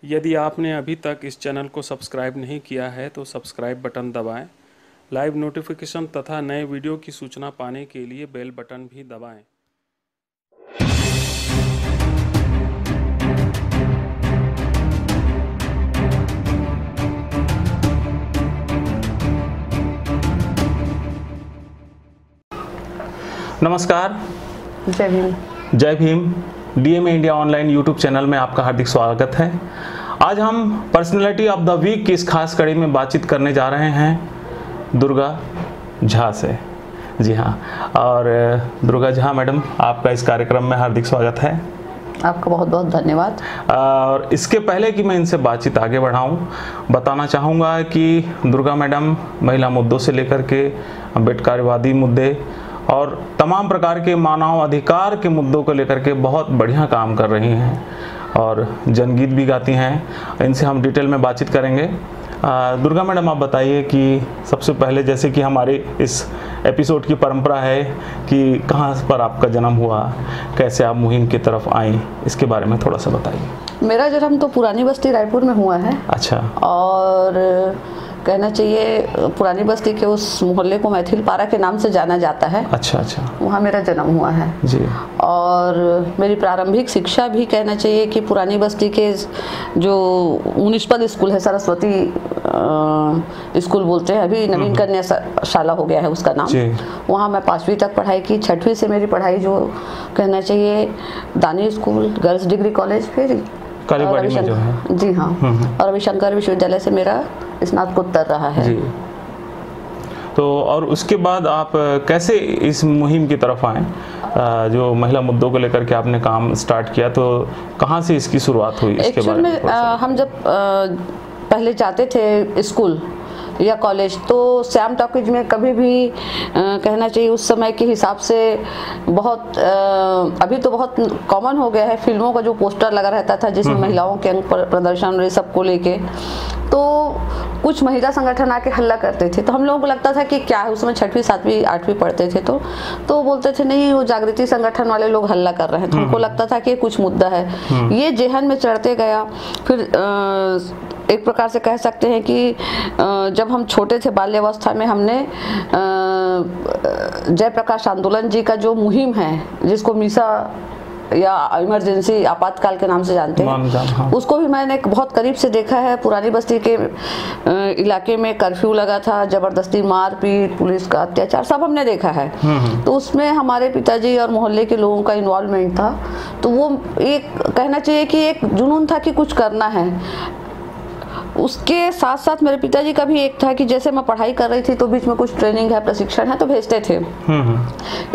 यदि आपने अभी तक इस चैनल को सब्सक्राइब नहीं किया है तो सब्सक्राइब बटन दबाएं। लाइव नोटिफिकेशन तथा नए वीडियो की सूचना पाने के लिए बेल बटन भी दबाएं। नमस्कार, जय भीम। जय Bhim. DMA India online YouTube channel में आपका हार्दिक स्वागत है। आज हम पर्सनैलिटी ऑफ द वीक की इस खास कड़ी में बातचीत करने जा रहे हैं दुर्गा झा से। जी हाँ, और दुर्गा झा मैडम, आपका इस कार्यक्रम में हार्दिक स्वागत है। आपका बहुत बहुत धन्यवाद। और इसके पहले कि मैं इनसे बातचीत आगे बढ़ाऊं, बताना चाहूँगा कि दुर्गा मैडम महिला मुद्दों से लेकर के अम्बेडकरवादी मुद्दे और तमाम प्रकार के मानव अधिकार के मुद्दों को लेकर के बहुत बढ़िया काम कर रही हैं और जनगीत भी गाती हैं। इनसे हम डिटेल में बातचीत करेंगे। दुर्गा मैडम, आप बताइए कि सबसे पहले, जैसे कि हमारे इस एपिसोड की परंपरा है कि कहाँ पर आपका जन्म हुआ, कैसे आप मुहिम की तरफ आई, इसके बारे में थोड़ा सा बताइए। मेरा जन्म तो पुरानी बस्ती रायपुर में हुआ है। अच्छा। और कहना चाहिए पुरानी बस्ती के उस मोहल्ले को मैथिल पारा के नाम से जाना जाता है। अच्छा अच्छा। वहाँ मेरा जन्म हुआ है जी। और मेरी प्रारंभिक शिक्षा भी कहना चाहिए कि पुरानी बस्ती के जो म्युनिसिपल स्कूल है, सरस्वती स्कूल बोलते हैं, अभी नवीन कन्या शाला हो गया है उसका नाम। वहाँ मैं 5वीं तक पढ़ाई की। 6वीं से मेरी पढ़ाई जो कहना चाहिए दानी स्कूल, गर्ल्स डिग्री कॉलेज, फिर कालीबाड़ी में जो है। जी हाँ, और रविशंकर विश्वविद्यालय से मेरा स्नातकोत्तर रहा है। जी। तो और उसके बाद आप कैसे इस मुहिम की तरफ आए, जो महिला मुद्दों को लेकर के आपने काम स्टार्ट किया, तो कहाँ से इसकी शुरुआत हुई, इसके बारे में? हम जब पहले जाते थे स्कूल या कॉलेज, तो श्याम टॉकीज में कभी भी कहना चाहिए उस समय के हिसाब से बहुत अभी तो बहुत कॉमन हो गया है, फिल्मों का जो पोस्टर लगा रहता था जिसमें महिलाओं के अंग प्रदर्शन और सबको लेके, तो कुछ महिला संगठन आके हल्ला करते थे। तो हम लोगों को लगता था कि क्या है, उसमें 6वीं 7वीं 8वीं पढ़ते थे, तो बोलते थे नहीं, वो जागृति संगठन वाले लोग हल्ला कर रहे हैं। तो हमको लगता था कि कुछ मुद्दा है। ये जेहन में चढ़ते गया। फिर एक प्रकार से कह सकते हैं कि जब हम छोटे थे, बाल्यावस्था में, हमने जयप्रकाश आंदोलन जी का जो मुहिम है, जिसको मीसा या इमरजेंसी आपातकाल के नाम से जानते हैं, हाँ। उसको भी मैंने बहुत करीब से देखा है। पुरानी बस्ती के इलाके में कर्फ्यू लगा था, जबरदस्ती मारपीट, पुलिस का अत्याचार, सब हमने देखा है। तो उसमें हमारे पिताजी और मोहल्ले के लोगों का इन्वॉल्वमेंट था। तो वो एक कहना चाहिए कि एक जुनून था कि कुछ करना है। उसके साथ साथ मेरे पिताजी का भी एक था कि जैसे मैं पढ़ाई कर रही थी तो बीच में कुछ ट्रेनिंग है, प्रशिक्षण है, तो भेजते थे।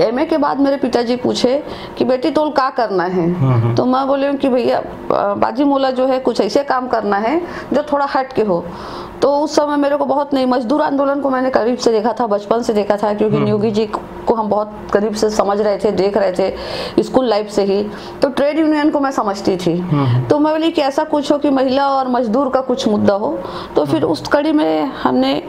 एमए के बाद मेरे पिताजी पूछे कि बेटी तोल क्या करना है, तो मैं बोली कि भैया बाजी मोला जो है कुछ ऐसे काम करना है जो थोड़ा हट के हो। तो उस समय मेरे को बहुत नहीं, मजदूर आंदोलन को मैंने करीब से देखा था, बचपन से देखा था, क्योंकि नियोगी जी को हम बहुत करीब से समझ रहे थे, देख रहे थे स्कूल लाइफ से ही। तो ट्रेड यूनियन को मैं समझती थी। तो मैं बोली कि ऐसा कुछ हो कि महिला और मजदूर का कुछ मुद्दा हो। तो फिर उस कड़ी में हमने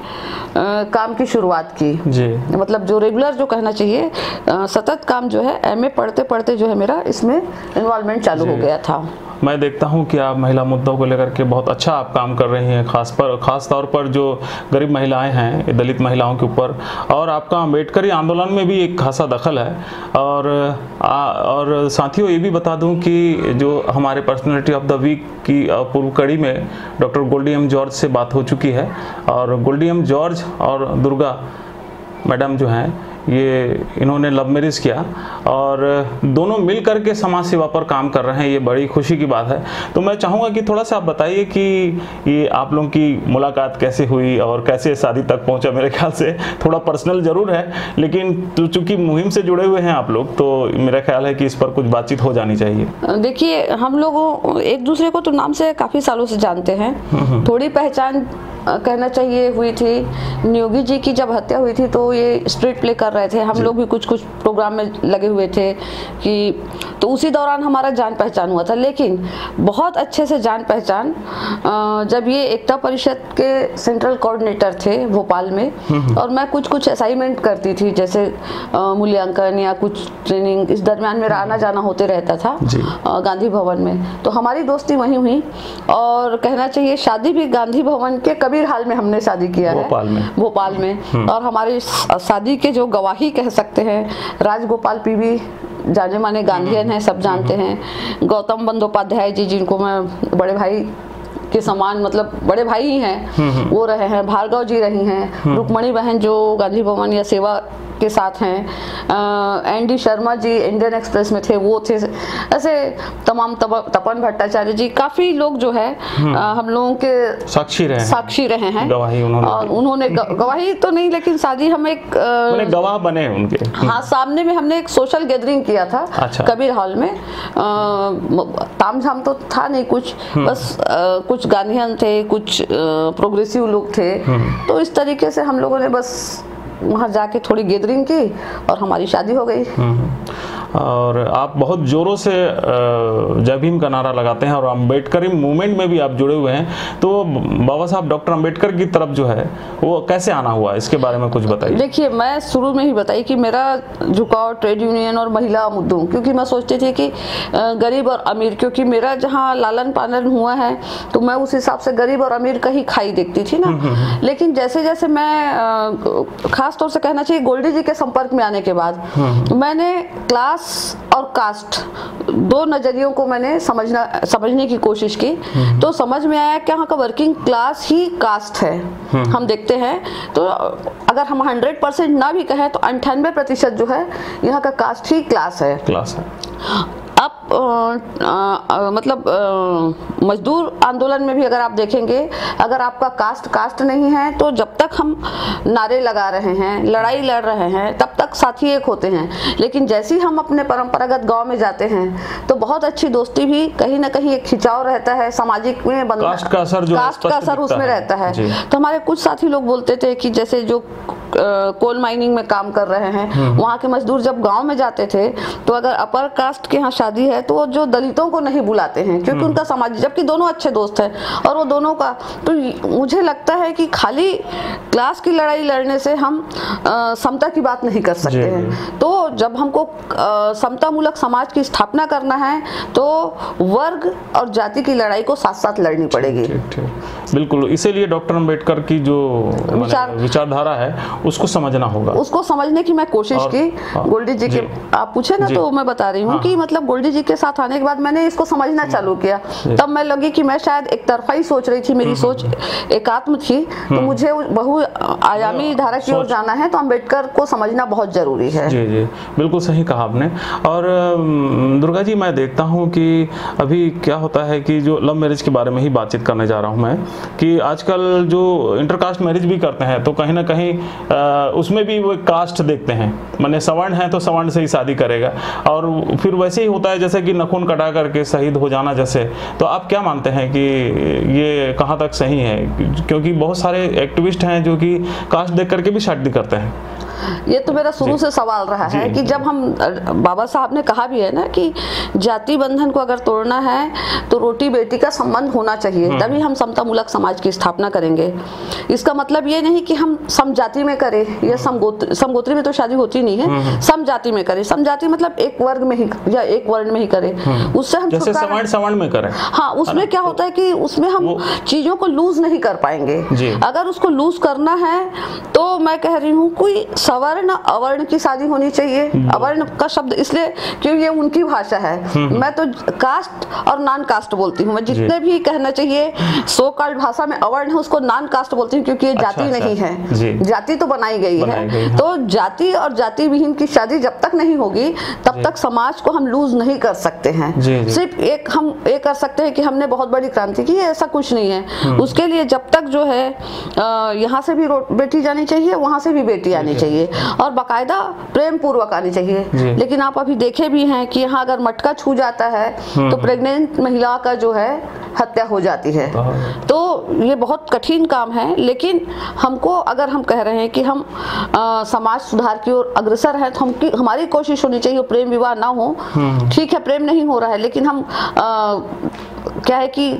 काम की शुरुआत की जी। मतलब जो रेगुलर जो कहना चाहिए सतत काम जो है, एमए पढ़ते पढ़ते जो है मेरा इसमें इन्वॉल्वमेंट चालू हो गया था। मैं देखता हूं कि आप महिला मुद्दों को लेकर के बहुत अच्छा आप काम कर रही हैं, खास तौर पर जो गरीब महिलाएं हैं, दलित महिलाओं के ऊपर, और आपका अम्बेडकरी आंदोलन में भी एक खासा दखल है। और साथियों, ये भी बता दूं कि जो हमारे पर्सनैलिटी ऑफ द वीक की पूर्व कड़ी में डॉक्टर गोल्डी एम जॉर्ज से बात हो चुकी है, और गोल्डी एम जॉर्ज और दुर्गा मैडम जो हैं, ये इन्होंने लव मैरिज किया और दोनों मिल करके समाज सेवा पर काम कर रहे हैं। ये बड़ी खुशी की बात है। तो मैं चाहूँगा कि थोड़ा सा आप बताइए कि ये आप लोगों की मुलाकात कैसे हुई और कैसे शादी तक पहुंचा। मेरे ख्याल से थोड़ा पर्सनल जरूर है, लेकिन चूंकि मुहिम से जुड़े हुए हैं आप लोग, तो मेरा ख्याल है कि इस पर कुछ बातचीत हो जानी चाहिए। देखिए, हम लोग एक दूसरे को तो नाम से काफ़ी सालों से जानते हैं। थोड़ी पहचान कहना चाहिए हुई थी। नियोगी जी की जब हत्या हुई थी तो ये स्ट्रीट प्ले कर रहे थे, हम लोग भी कुछ कुछ प्रोग्राम में लगे हुए थे कि तो उसी दौरान हमारा जान पहचान हुआ था। लेकिन बहुत अच्छे से जान पहचान जब ये एकता परिषद के सेंट्रल कोऑर्डिनेटर थे भोपाल में, और मैं कुछ कुछ असाइनमेंट करती थी, जैसे मूल्यांकन या कुछ ट्रेनिंग, इस दरमियान मेरा आना जाना होते रहता था गांधी भवन में, तो हमारी दोस्ती वहीं हुई। और कहना चाहिए शादी भी गांधी भवन के कबीर हाल में हमने शादी किया है, भोपाल में। और हमारी शादी के जो गवाही कह सकते हैं, राजगोपाल पीवी जाने माने गांधीयन है, सब जानते हैं। गौतम बंदोपाध्याय जी, जिनको मैं बड़े भाई के समान, मतलब बड़े भाई ही हैं, वो रहे हैं। भार्गव जी रही हैं। रुक्मणी बहन जो गांधी भवन या सेवा के साथ हैं। ND Sharma ji Indian express में थे, वो थे। ऐसे तमाम तपन भट्टाचार्य जी, काफी लोग जो है हम लोगों के साक्षी रहे हैं। गवाही उन्होंने गवाही तो नहीं, लेकिन शादी हम एक गवाह बने उनके। हाँ, सामने में हमने एक सोशल गैदरिंग किया था। अच्छा। कबीर हॉल में। तामझाम तो था नहीं कुछ, बस कुछ गांधीयन थे, कुछ प्रोग्रेसिव लोग थे। तो इस तरीके से हम लोगों ने बस वहाँ जाके थोड़ी गैदरिंग की और हमारी शादी हो गई। और आप बहुत जोरों से जय भीम का नारा लगाते हैं और अम्बेडकरी मूवमेंट में भी आप जुड़े हुए हैं, तो बाबा साहब डॉक्टर अम्बेडकर की तरफ जो है वो कैसे आना हुआ, इसके बारे में कुछ बताइए। देखिए, मैं शुरू में ही बताई कि मेरा झुकाव ट्रेड यूनियन और महिला मुद्दों, क्योंकि मैं सोचती थी कि गरीब और अमीर, क्योंकि मेरा जहाँ लालन पालन हुआ है तो मैं उस हिसाब से गरीब और अमीर का ही खाई देखती थी ना। लेकिन जैसे जैसे मैं खास तौर से कहना चाहिए गोल्डी जी के संपर्क में आने के बाद मैंने क्लास और कास्ट दो नजरियों को मैंने समझने की कोशिश की, तो समझ में आया कि यहाँ का वर्किंग क्लास ही कास्ट है। हम देखते हैं तो अगर हम 100% ना भी कहें तो 98% जो है यहाँ का कास्ट ही क्लास है। अब मतलब मजदूर आंदोलन में भी अगर आप देखेंगे, अगर आपका कास्ट नहीं है तो जब तक हम नारे लगा रहे हैं, लड़ाई लड़ रहे हैं, तब तक साथी एक होते हैं। लेकिन जैसे ही हम अपने परंपरागत गांव में जाते हैं तो बहुत अच्छी दोस्ती भी कहीं ना कहीं एक खिंचाव रहता है, सामाजिक में कास्ट का असर उसमें रहता है। तो हमारे कुछ साथी लोग बोलते थे कि जैसे जो कोल माइनिंग में काम कर रहे हैं, वहाँ के मजदूर जब गांव में जाते थे तो अगर अपर कास्ट के यहाँ शादी है तो जो दलितों को नहीं बुलाते हैं, क्योंकि उनका समाज, जबकि दोनों अच्छे दोस्त हैं और वो दोनों का, तो मुझे लगता है कि खाली क्लास की लड़ाई लड़ने से हम समता की बात नहीं कर सकते हैं। तो जब हमको समता मूलक समाज की स्थापना करना है तो वर्ग और जाति की लड़ाई को साथ साथ लड़नी पड़ेगी। बिल्कुल, इसीलिए डॉक्टर अम्बेडकर की जो विचारधारा है उसको समझना होगा। उसको समझने की मैं कोशिश की। गोल्डी जी के आप पूछे ना, तो मैं बता रही हूँ कि मतलब गोल्डी जी के साथ आने के बाद मैंने इसको समझना चालू किया। तब मैं लगी कि मैं शायद एक तरफा ही सोच रही थी, मेरी सोच एकात्म थी, तो मुझे बहु आयामी धारा की ओर जाना है, तो अम्बेडकर को समझना बहुत जरूरी है। जी जी, बिल्कुल सही कहा आपने। और दुर्गा जी, मैं देखता हूँ कि अभी क्या होता है कि जो लव मैरिज के बारे में ही बातचीत करने जा रहा हूँ मैं, कि आजकल जो इंटरकास्ट मैरिज भी करते हैं तो कहीं ना कहीं उसमें भी वो कास्ट देखते हैं, माने सवर्ण है तो सवर्ण से ही शादी करेगा, और फिर वैसे ही होता है जैसे कि नखून कटा करके शहीद हो जाना जैसे। तो आप क्या मानते हैं कि ये कहाँ तक सही है? क्योंकि बहुत सारे एक्टिविस्ट हैं जो कि कास्ट देख करके भी शादी करते हैं। ये तो मेरा शुरू से सवाल रहा है कि जब हम, बाबा साहब ने कहा भी है ना कि जाति बंधन को अगर तोड़ना है तो रोटी बेटी का संबंध होना चाहिए, तभी हम समता मूलक समाज की स्थापना करेंगे। इसका मतलब ये नहीं कि हम समजाति में करें या समगोत्री में तो शादी होती नहीं है, समजाति में करें। समजाति मतलब एक वर्ग में ही या एक वर्ण में ही करें, उससे हम जैसे सवर्ण में करें। हाँ, उसमें क्या होता है कि उसमें हम चीजों को लूज नहीं कर पाएंगे। अगर उसको लूज करना है तो मैं कह रही हूँ कोई सवर्ण अवर्ण की शादी होनी चाहिए। अवर्ण का शब्द इसलिए क्योंकि ये उनकी भाषा है, मैं तो कास्ट और नॉन कास्ट बोलती हूँ। मैं जितने भी कहना चाहिए सो कॉल्ड भाषा में अवर्ण है उसको नॉन कास्ट बोलती हूँ, क्योंकि ये जाति नहीं है, जाति तो बनाई गई है। तो जाति और जाति विहीन की शादी जब तक नहीं होगी तब तक समाज को हम लूज नहीं कर सकते हैं। सिर्फ एक हम ये कर सकते हैं कि हमने बहुत बड़ी क्रांति की, ऐसा कुछ नहीं है। उसके लिए जब तक जो है यहाँ से भी बेटी जानी चाहिए, वहां से भी बेटी आनी चाहिए। चाहिए और बाकायदा प्रेम पूर्वक आनी चाहिए। लेकिन आप अभी देखे भी हैं कि यहाँ अगर मटका छू जाता है तो प्रेग्नेंट महिला का जो है हत्या हो जाती है। तो ये बहुत कठिन काम है, लेकिन हमको अगर हम कह रहे हैं कि हम समाज सुधार की ओर अग्रसर हैं तो हमारी कोशिश होनी चाहिए प्रेम विवाह ना हो। ठीक है, प्रेम नहीं हो रहा है, लेकिन हम क्या है कि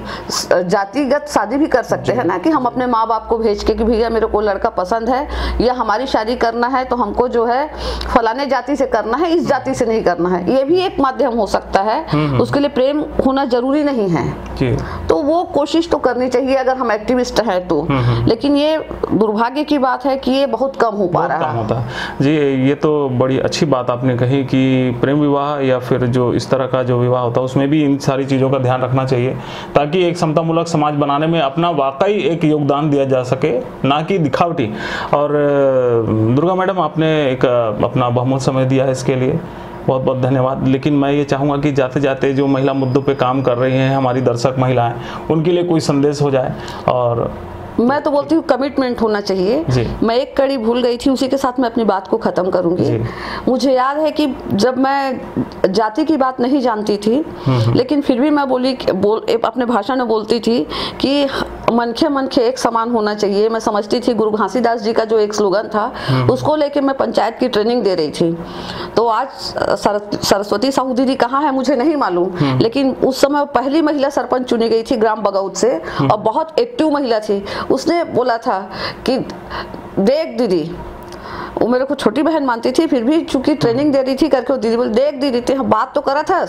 जातिगत शादी भी कर सकते हैं ना, कि हम अपने माँ बाप को भेज के कि भैया मेरे को लड़का पसंद है या हमारी शादी करना है तो हमको जो है फलाने जाति से करना है, इस जाति से नहीं करना है। ये भी एक माध्यम हो सकता है, उसके लिए प्रेम होना जरूरी नहीं है। तो वो कोशिश तो करनी चाहिए अगर हम एक्टिविस्ट हैं तो। लेकिन ये दुर्भाग्य की बात है कि ये बहुत कम हो पा रहा है। जी, ये तो बड़ी अच्छी बात आपने कही कि प्रेम विवाह या फिर जो इस तरह का जो विवाह होता है उसमें भी इन सारी चीज़ों का ध्यान रखना चाहिए ताकि एक समतामूलक समाज बनाने में अपना वाकई एक योगदान दिया जा सके, ना कि दिखावटी। और दुर्गा मैडम, आपने एक अपना बहुमूल्य समय दिया है, इसके लिए बहुत बहुत धन्यवाद। लेकिन मैं ये चाहूँगा कि जाते जाते जो महिला मुद्दों पे काम कर रही हैं हमारी दर्शक महिलाएं, उनके लिए कोई संदेश हो जाए। और मैं तो बोलती हूँ कमिटमेंट होना चाहिए। मैं एक कड़ी भूल गई थी, उसी के साथ मैं अपनी बात को ख़त्म करूँगी। मुझे याद है कि जब मैं जाति की बात नहीं जानती थी, लेकिन फिर भी मैं अपने भाषण में बोलती थी कि मनखे मनखे एक समान होना चाहिए। मैं समझती थी गुरु घासीदास जी का जो एक स्लोगन था उसको लेके मैं पंचायत की ट्रेनिंग दे रही थी। तो आज सरस्वती साहू दीदी कहाँ है मुझे नहीं मालूम, लेकिन उस समय पहली महिला सरपंच चुनी गई थी ग्राम बगौत से और बहुत एक्टिव महिला थी। उसने बोला था कि देख दीदी, वो मेरे को छोटी बहन मानती थी, फिर भी चूंकि ट्रेनिंग दे रही थी करके वो दीदी बोली, देख दीदी ते बात तो करा था,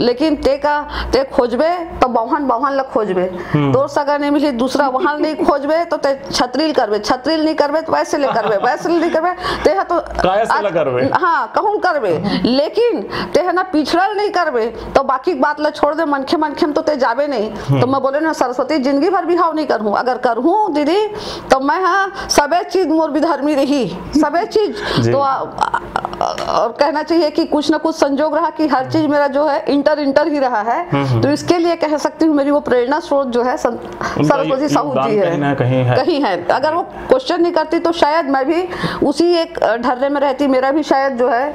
लेकिन ते खोजबे तो बहुन लग खोजबे, तोर सगा नहीं मिली दूसरा वहां नहीं खोजबे तो ते छत्रील नहीं करबे तो वैसे नहीं करबे ते तो हाँ कहूँ करबे, लेकिन ते है ना पिछड़ल नहीं करबे तो बाकी बात ला छोड़ दे, मनखे में तो ते जाबे नहीं। तो मैं बोले ना सरस्वती जिंदगी भर बिहाव नहीं करूँ, अगर करूँ दीदी तो मैं हाँ सबे चीज मोर विधर्मी रही, सबे चीज। तो और कहना चाहिए कि कुछ ना कुछ संजोग रहा कि हर चीज मेरा जो है इंटर ही रहा है। तो इसके लिए कह सकती हूँ मेरी वो प्रेरणा स्रोत जो है सरस्वती साहू जी है, कहीं है। अगर वो क्वेश्चन नहीं करती तो शायद मैं भी उसी एक ढर्रे में रहती, मेरा भी शायद जो है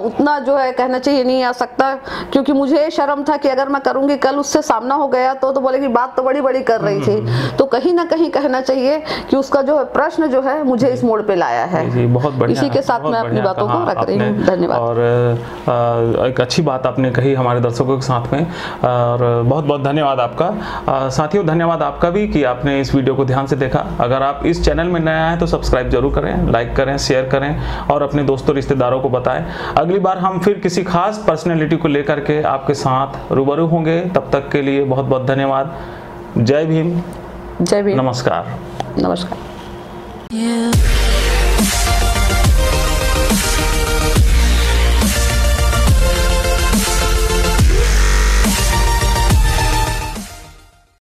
उतना जो है कहना चाहिए नहीं आ सकता, क्योंकि मुझे शर्म था कि अगर मैं करूंगी कल उससे सामना हो गया तो बोलेगी बात तो बड़ी कर रही थी। तो कहीं ना कहीं कहना चाहिए कि उसका जो है प्रश्न जो है मुझे इस मोड़ पे लाया है। जी, बहुत बढ़िया। इसी के साथ मैं अपनी बातों को रख रही हूँ। धन्यवाद। और एक अच्छी बात आपने कही हमारे दर्शकों के साथ में, और बहुत बहुत धन्यवाद आपका। साथियों, धन्यवाद आपका भी कि आपने इस वीडियो को ध्यान से देखा। अगर आप इस चैनल में नया हैं तो सब्सक्राइब जरूर करें, लाइक करें, शेयर करें और अपने दोस्तों रिश्तेदारों को बताएं। अगली बार हम फिर किसी खास पर्सनैलिटी को लेकर के आपके साथ रूबरू होंगे। तब तक के लिए बहुत बहुत धन्यवाद। जय भीम, जय भीम, नमस्कार। नमस्कार।